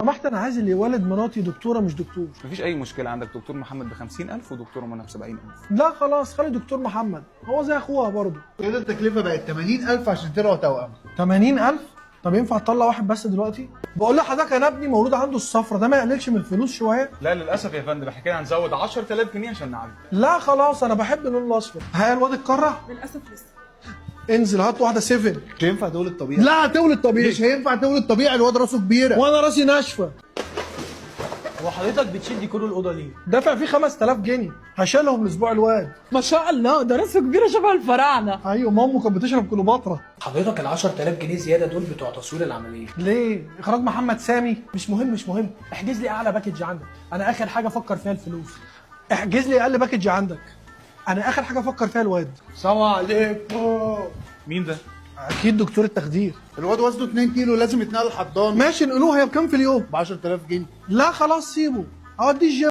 سمحت انا عايز اللي يولد مراتي دكتوره مش دكتور. مفيش اي مشكله، عندك دكتور محمد ب 50,000 ودكتوره منى ب 70,000. لا خلاص خلي دكتور محمد، هو زي اخوها برضه. كده التكلفه بقت 80,000 عشان ترعوا توأم. 80,000؟ طب ينفع تطلع واحد بس دلوقتي؟ بقول لحضرتك انا ابني مولود عنده الصفرة، ده ما يقللش من الفلوس شويه؟ لا للاسف يا فندم، احنا كده هنزود 10,000 جنيه عشان نعالج. لا خلاص انا بحب اللون الاصفر. ها الواد اتكرع؟ للاسف لسه. انزل هات واحده 7. مش هينفع تولد طبيعي. لا تولد طبيعي. مش هينفع تولد طبيعي، الواد راسه كبيره. وانا راسي ناشفه. هو حضرتك بتشيل ديكور الاوضه ليه؟ دافع فيه 5000 جنيه، هشيلهم الاسبوع الواد. ما شاء الله ده راسه كبيره شبه الفراعنه. ايوه مامه كانت بتشرب كليوباترا. حضرتك ال 10000 جنيه زياده دول بتوع تصوير العمليه. ليه؟ اخراج محمد سامي. مش مهم، احجز لي اعلى باكج عندك، انا اخر حاجه افكر فيها الفلوس. احجز لي اقل باكج عندك، انا اخر حاجه افكر فيها الواد. سلام عليكم. مين ده؟ اكيد دكتور التخدير. الواد وزنه 2 كيلو، لازم يتنقل حضانه. ماشي نقولوه، هي بكام في اليوم؟ ب 10,000 جنيه. لا خلاص سيبه، اوديه الجيم.